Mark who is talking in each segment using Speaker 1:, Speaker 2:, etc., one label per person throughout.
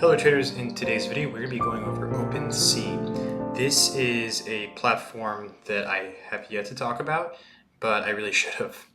Speaker 1: Hello traders, in today's video we're going to be going over Opensea. This is a platform that I have yet to talk about, but I really should have.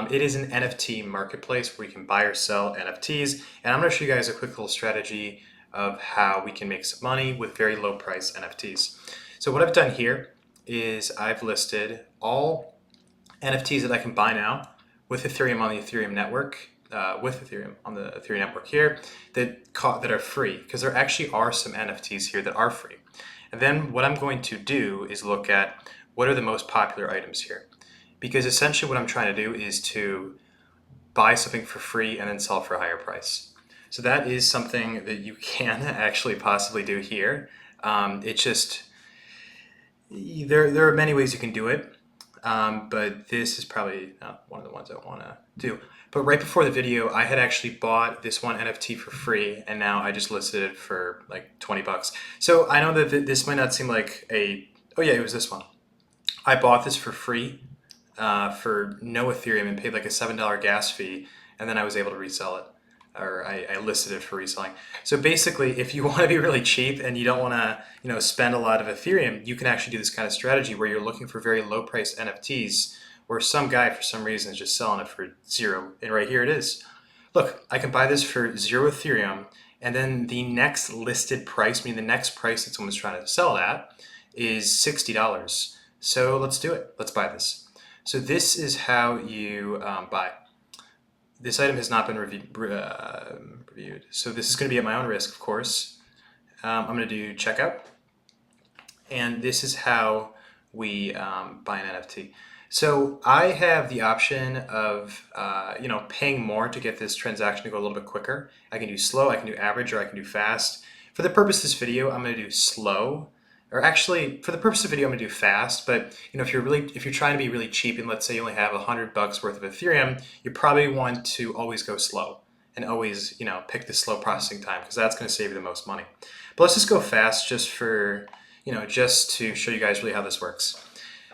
Speaker 1: It is an NFT marketplace where you can buy or sell NFTs, and I'm going to show you guys a quick little strategy of how we can make some money with very low price NFTs. So what I've done here is I've listed all NFTs that I can buy now with Ethereum on the Ethereum network, with Ethereum on the Ethereum network here, that are free, because there actually are some NFTs here that are free. And then what I'm going to do is look at what are the most popular items here, because essentially what I'm trying to do is to buy something for free and then sell for a higher price. So that is something that you can actually possibly do here. It's just there are many ways you can do it. But this is probably not one of the ones I want to do. But right before the video, I had actually bought this one NFT for free, and now I just listed it for like 20 bucks. So I know that this might not seem like oh yeah, it was this one. I bought this for free for no Ethereum and paid like a $7 gas fee, and then I was able to resell it. Or I listed it for reselling. So basically, if you want to be really cheap and you don't want to, spend a lot of Ethereum, you can actually do this kind of strategy where you're looking for very low price NFTs, where some guy for some reason is just selling it for zero. And right here it is. Look, I can buy this for 0 Ethereum, and then the next listed price, meaning the next price that someone's trying to sell it at, is $60. So let's do it. Let's buy this. So this is how you buy. This item has not been reviewed, so this is going to be at my own risk, of course. I'm going to do checkout, and this is how we buy an NFT. So I have the option of paying more to get this transaction to go a little bit quicker. I can do slow, I can do average, or I can do fast. For the purpose of this video, I'm going to do slow. Or actually, for the purpose of the video, I'm gonna do fast, but if you're trying to be really cheap, and let's say you only have $100 worth of Ethereum, you probably want to always go slow and always, pick the slow processing time, because that's gonna save you the most money. But let's just go fast just for, just to show you guys really how this works.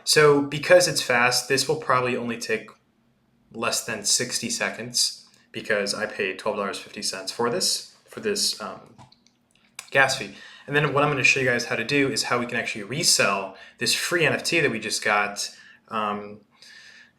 Speaker 1: So because it's fast, this will probably only take less than 60 seconds, because I paid $12.50 for this gas fee. And then what I'm going to show you guys how to do is how we can actually resell this free NFT that we just got, and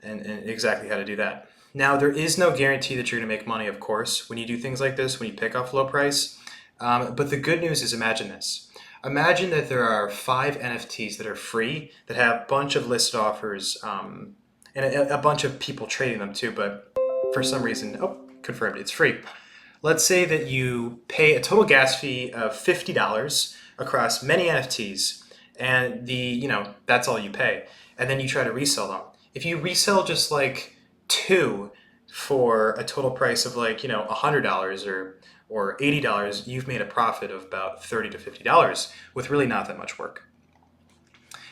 Speaker 1: exactly how to do that. Now, there is no guarantee that you're going to make money, of course, when you do things like this, when you pick off low price. But the good news is, imagine this. Imagine that there are 5 NFTs that are free, that have a bunch of listed offers, and a bunch of people trading them too, but for some reason, confirmed, it's free. Let's say that you pay a total gas fee of $50 across many NFTs, and that's all you pay. And then you try to resell them. If you resell just like 2 for a total price of like, $100 or $80, you've made a profit of about $30 to $50 with really not that much work.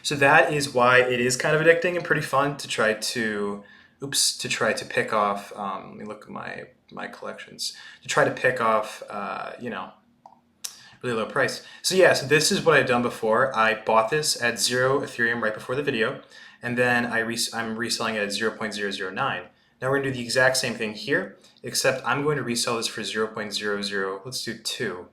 Speaker 1: So that is why it is kind of addicting and pretty fun to try to pick off, let me look at my collections, to try to pick off, really low price. So yeah, so this is what I've done before. I bought this at 0 Ethereum right before the video, and then I'm reselling it at 0.009. Now we're gonna do the exact same thing here, except I'm going to resell this for 0.00, let's do 2,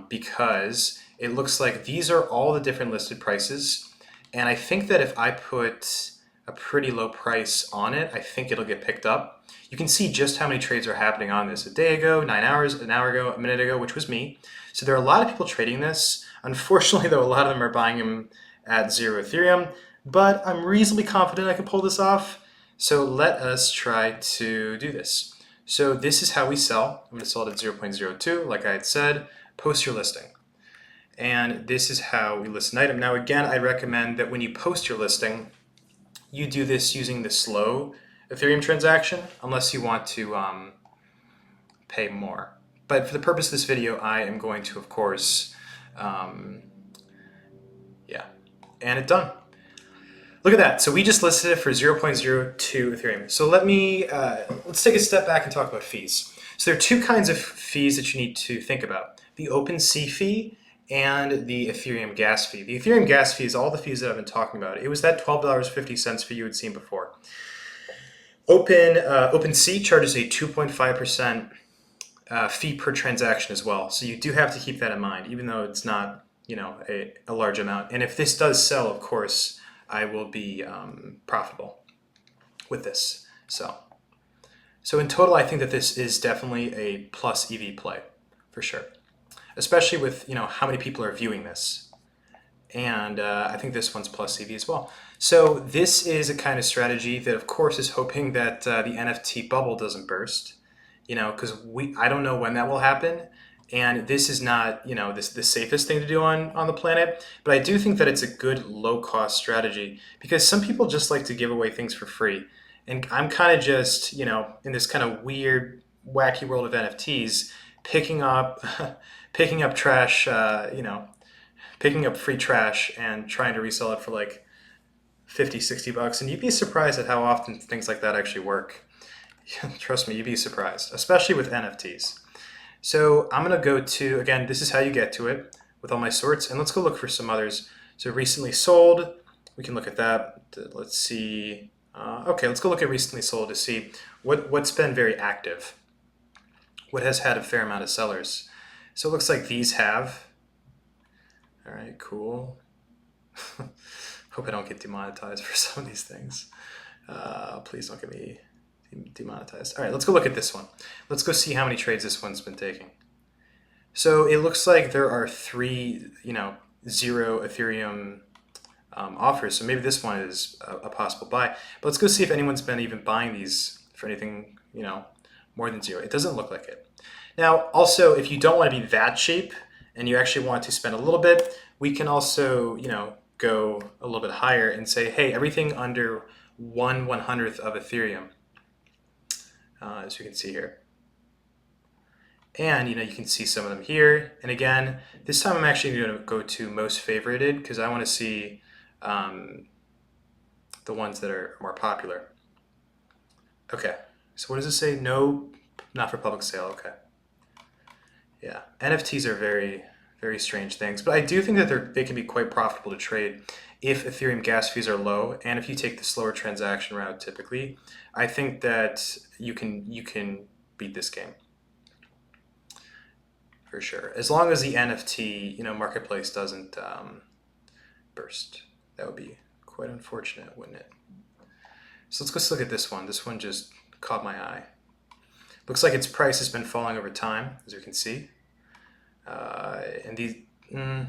Speaker 1: because it looks like these are all the different listed prices, and I think that if I put a pretty low price on it, I think it'll get picked up. You can see just how many trades are happening on this. A day ago, 9 hours, an hour ago, a minute ago, which was me. So there are a lot of people trading this. Unfortunately, though, a lot of them are buying them at 0 Ethereum, but I'm reasonably confident I can pull this off. So let us try to do this. So this is how we sell. I'm gonna sell it at 0.02, like I had said, post your listing. And this is how we list an item. Now, again, I recommend that when you post your listing, you do this using the slow Ethereum transaction, unless you want to pay more. But for the purpose of this video, I am going to, of course, and it's done. Look at that. So we just listed it for 0.02 Ethereum. So let's take a step back and talk about fees. So there are 2 kinds of fees that you need to think about: the Opensea fee and the Ethereum gas fee. The Ethereum gas fee is all the fees that I've been talking about. It was that $12.50 fee you had seen before. Opensea charges a 2.5% fee per transaction as well. So you do have to keep that in mind, even though it's not, a large amount. And if this does sell, of course, I will be profitable with this. So in total, I think that this is definitely a plus EV play for sure, especially with how many people are viewing this. And I think this one's plus EV as well. So this is a kind of strategy that, of course, is hoping that the NFT bubble doesn't burst. Because I don't know when that will happen, and this is not the safest thing to do on the planet. But I do think that it's a good low cost strategy because some people just like to give away things for free, and I'm kind of just in this kind of weird, wacky world of NFTs, picking up picking up trash, picking up free trash and trying to resell it for like 50, $60. And you'd be surprised at how often things like that actually work. Trust me, you'd be surprised, especially with NFTs. So I'm going to go to, again, this is how you get to it with all my sorts. And let's go look for some others. So recently sold, we can look at that. Let's see. Okay, let's go look at recently sold to see what's been very active. What has had a fair amount of sellers. So it looks like these have. All right, cool. Hope I don't get demonetized for some of these things. Please don't get me demonetized. All right, let's go look at this one. Let's go see how many trades this one's been taking. So it looks like there are 3, 0 Ethereum offers. So maybe this one is a possible buy. But let's go see if anyone's been even buying these for anything, more than 0. It doesn't look like it. Now, also, if you don't want to be that cheap and you actually want to spend a little bit, we can also, go a little bit higher and say, hey, everything under 1/100th of Ethereum, as you can see here. And, you can see some of them here. And again, this time I'm actually going to go to most favorited because I want to see the ones that are more popular. Okay, so what does it say? No, not for public sale. Okay. Yeah, NFTs are very, very strange things, but I do think that they can be quite profitable to trade if Ethereum gas fees are low, and if you take the slower transaction route. Typically, I think that you can beat this game for sure, as long as the NFT marketplace doesn't burst. That would be quite unfortunate, wouldn't it? So let's go look at this one. This one just caught my eye. Looks like its price has been falling over time, as you can see. And these,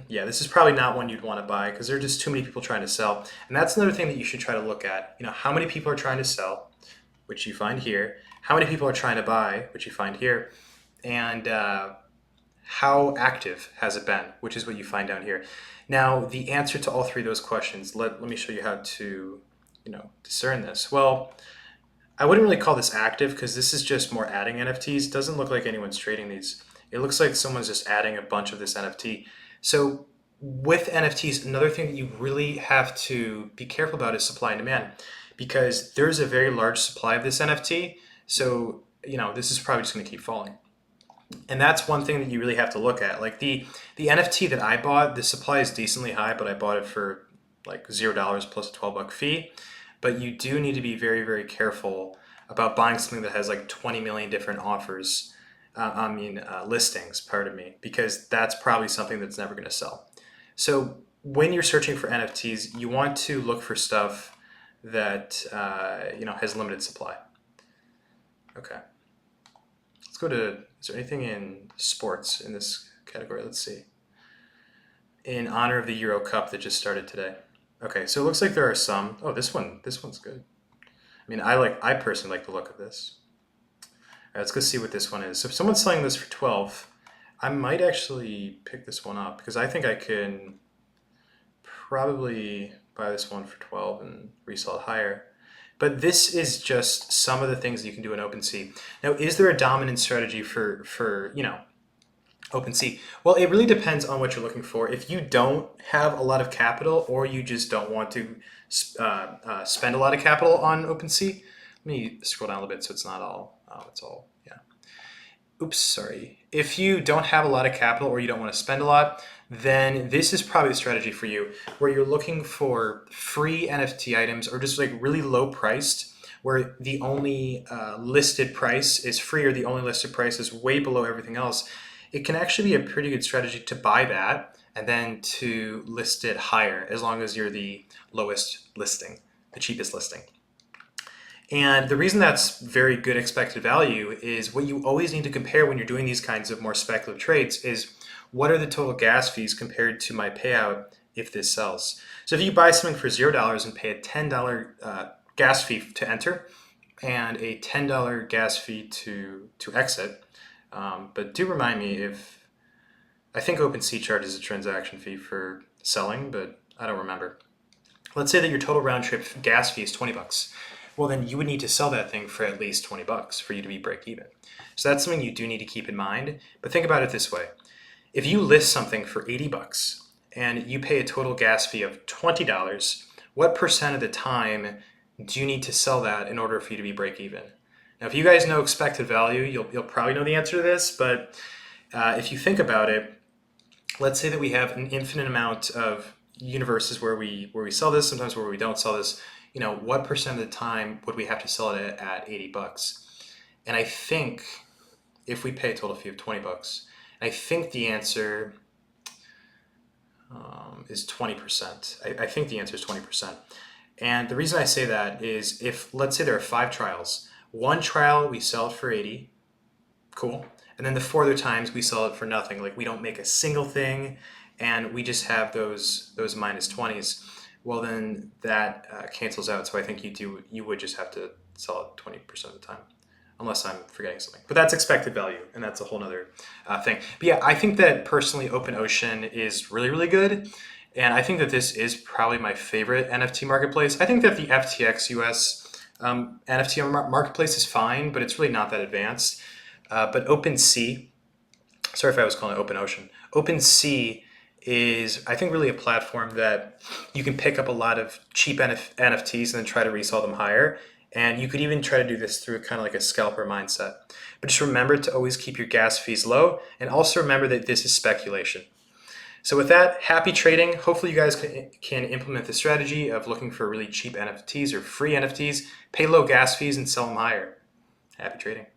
Speaker 1: this is probably not one you'd want to buy because there are just too many people trying to sell. And that's another thing that you should try to look at. How many people are trying to sell, which you find here. How many people are trying to buy, which you find here. And how active has it been, which is what you find down here. Now, the answer to all 3 of those questions, let me show you how to, discern this. Well, I wouldn't really call this active because this is just more adding NFTs. It doesn't look like anyone's trading these. It looks like someone's just adding a bunch of this NFT. So with NFTs, another thing that you really have to be careful about is supply and demand, because there's a very large supply of this NFT. So, this is probably just going to keep falling. And that's one thing that you really have to look at. Like the NFT that I bought, the supply is decently high, but I bought it for like $0 plus a $12 fee. But you do need to be very, very careful about buying something that has like 20 million different offers, listings, pardon me, because that's probably something that's never going to sell. So when you're searching for NFTs, you want to look for stuff that, has limited supply. Okay. Let's go to, is there anything in sports in this category? Let's see. In honor of the Euro Cup that just started today. Okay, so it looks like there are some. Oh, this one's good. I personally like the look of this. All right, let's go see what this one is. So if someone's selling this for 12, I might actually pick this one up because I think I can probably buy this one for 12 and resell it higher. But this is just some of the things that you can do in Opensea. Now, is there a dominant strategy for Opensea? Well, it really depends on what you're looking for. If you don't have a lot of capital, or you just don't want to spend a lot of capital on Opensea, let me scroll down a little bit so it's not all. It's all, yeah. Oops, sorry. If you don't have a lot of capital or you don't want to spend a lot, then this is probably the strategy for you, where you're looking for free NFT items or just like really low priced, where the only listed price is free, or the only listed price is way below everything else, it can actually be a pretty good strategy to buy that and then to list it higher, as long as you're the lowest listing, the cheapest listing. And the reason that's very good expected value is what you always need to compare when you're doing these kinds of more speculative trades is, what are the total gas fees compared to my payout if this sells? So if you buy something for $0 and pay a $10 gas fee to enter and a $10 gas fee to exit, but do remind me if, I think Opensea charges a transaction fee for selling, but I don't remember. Let's say that your total round trip gas fee is 20 bucks. Well, then you would need to sell that thing for at least 20 bucks for you to be break even. So that's something you do need to keep in mind. But think about it this way. If you list something for 80 bucks and you pay a total gas fee of $20, what percent of the time do you need to sell that in order for you to be break even? Now, if you guys know expected value, you'll probably know the answer to this, but if you think about it, let's say that we have an infinite amount of universes where we sell this, sometimes where we don't sell this. What percent of the time would we have to sell it at 80 bucks? And I think if we pay a total fee of 20 bucks, I think the answer is 20%. I think the answer is 20%. And the reason I say that is, if, let's say there are 5 trials, one trial we sell it for 80, cool. And then the 4 other times we sell it for nothing. Like, we don't make a single thing and we just have those minus 20s. Well, then that cancels out. So I think you would just have to sell it 20% of the time, unless I'm forgetting something. But that's expected value, and that's a whole nother thing. But yeah, I think that personally Opensea is really, really good. And I think that this is probably my favorite NFT marketplace. I think that the FTX US NFT marketplace is fine, but it's really not that advanced. But Opensea, sorry if I was calling it Opensea. Opensea is, I think, really a platform that you can pick up a lot of cheap NFTs and then try to resell them higher. And you could even try to do this through kind of like a scalper mindset. But just remember to always keep your gas fees low, and also remember that this is speculation. So with that, happy trading. Hopefully you guys can implement the strategy of looking for really cheap NFTs or free NFTs, pay low gas fees, and sell them higher. Happy trading.